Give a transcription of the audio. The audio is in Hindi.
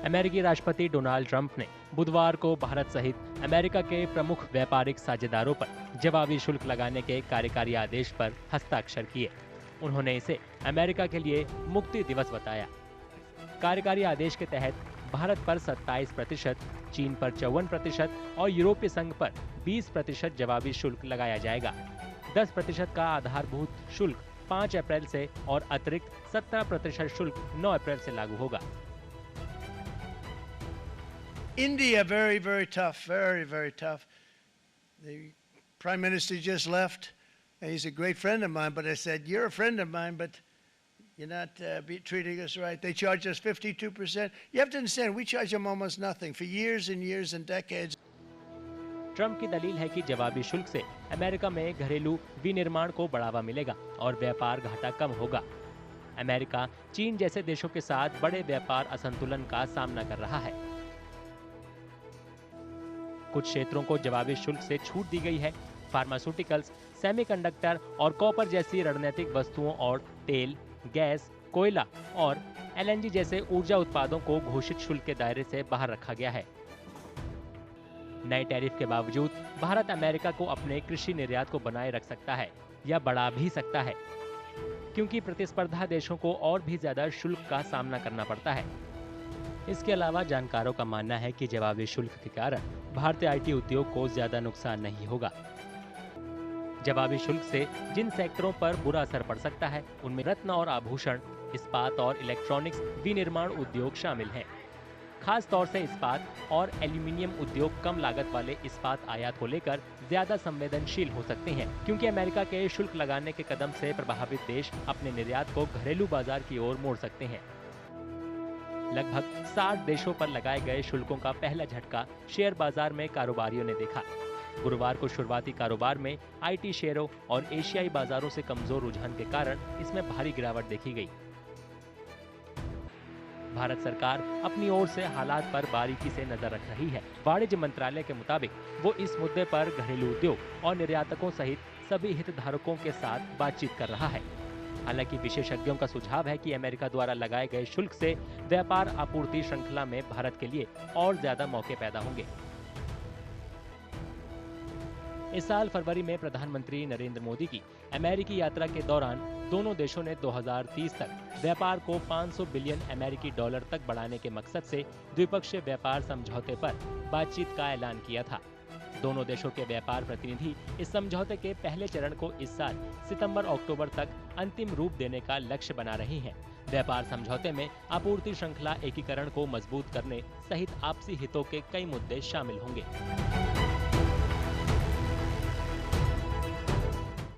अमेरिकी राष्ट्रपति डोनाल्ड ट्रंप ने बुधवार को भारत सहित अमेरिका के प्रमुख व्यापारिक साझेदारों पर जवाबी शुल्क लगाने के कार्यकारी आदेश पर हस्ताक्षर किए। उन्होंने इसे अमेरिका के लिए मुक्ति दिवस बताया। कार्यकारी आदेश के तहत भारत पर 27%, चीन पर 54% और यूरोपीय संघ पर 20% जवाबी शुल्क लगाया जाएगा। 10% का आधारभूत शुल्क 5 अप्रैल से और अतिरिक्त 17% शुल्क 9 अप्रैल से लागू होगा। India, very, very tough, very, very tough. The Prime Minister just left, and he's a great friend of mine, but I said, you're a friend of mine, but you're not treating us right. They charge us 52%. You have to understand, we charge them almost nothing for years and years and decades. Trump की दलील है कि जवाबी शुल्क से अमेरिका में घरेलू विनिर्माण को बढ़ावा मिलेगा और व्यापार घाटा कम होगा। अमेरिका चीन जैसे देशों के साथ बड़े व्यापार असंतुलन का सामना कर रहा है। कुछ क्षेत्रों को जवाबी शुल्क से छूट दी गई है। फार्मास्यूटिकल्स, सेमीकंडक्टर और कॉपर जैसी रणनीतिक वस्तुओं और तेल, गैस, कोयला और एलएनजी जैसे ऊर्जा उत्पादों को घोषित शुल्क के दायरे से बाहर रखा गया है। नए टैरिफ के बावजूद भारत अमेरिका को अपने कृषि निर्यात को बनाए रख सकता है या बढ़ा भी सकता है, क्योंकि प्रतिस्पर्धा देशों को और भी ज्यादा शुल्क का सामना करना पड़ता है। इसके अलावा जानकारों का मानना है कि जवाबी शुल्क के कारण भारतीय आईटी उद्योग को ज्यादा नुकसान नहीं होगा। जवाबी शुल्क से जिन सेक्टरों पर बुरा असर पड़ सकता है उनमें रत्न और आभूषण, इस्पात और इलेक्ट्रॉनिक्स विनिर्माण उद्योग शामिल हैं। खास तौर से इस्पात और एल्यूमिनियम उद्योग कम लागत वाले इस्पात आयात को लेकर ज्यादा संवेदनशील हो सकते हैं, क्योंकि अमेरिका के शुल्क लगाने के कदम से प्रभावित देश अपने निर्यात को घरेलू बाजार की ओर मोड़ सकते हैं। लगभग 60 देशों पर लगाए गए शुल्कों का पहला झटका शेयर बाजार में कारोबारियों ने देखा। गुरुवार को शुरुआती कारोबार में आईटी शेयरों और एशियाई बाजारों से कमजोर रुझान के कारण इसमें भारी गिरावट देखी गई। भारत सरकार अपनी ओर से हालात पर बारीकी से नजर रख रही है। वाणिज्य मंत्रालय के मुताबिक वो इस मुद्दे पर घरेलू उद्योग और निर्यातकों सहित सभी हितधारकों के साथ बातचीत कर रहा है। हालांकि विशेषज्ञों का सुझाव है कि अमेरिका द्वारा लगाए गए शुल्क से व्यापार आपूर्ति श्रृंखला में भारत के लिए और ज्यादा मौके पैदा होंगे। इस साल फरवरी में प्रधानमंत्री नरेंद्र मोदी की अमेरिकी यात्रा के दौरान दोनों देशों ने 2030 तक व्यापार को 500 बिलियन अमेरिकी डॉलर तक बढ़ाने के मकसद से द्विपक्षीय व्यापार समझौते पर बातचीत का ऐलान किया था। दोनों देशों के व्यापार प्रतिनिधि इस समझौते के पहले चरण को इस साल सितंबर-अक्टूबर तक अंतिम रूप देने का लक्ष्य बना रहे हैं। व्यापार समझौते में आपूर्ति श्रृंखला एकीकरण को मजबूत करने सहित आपसी हितों के कई मुद्दे शामिल होंगे।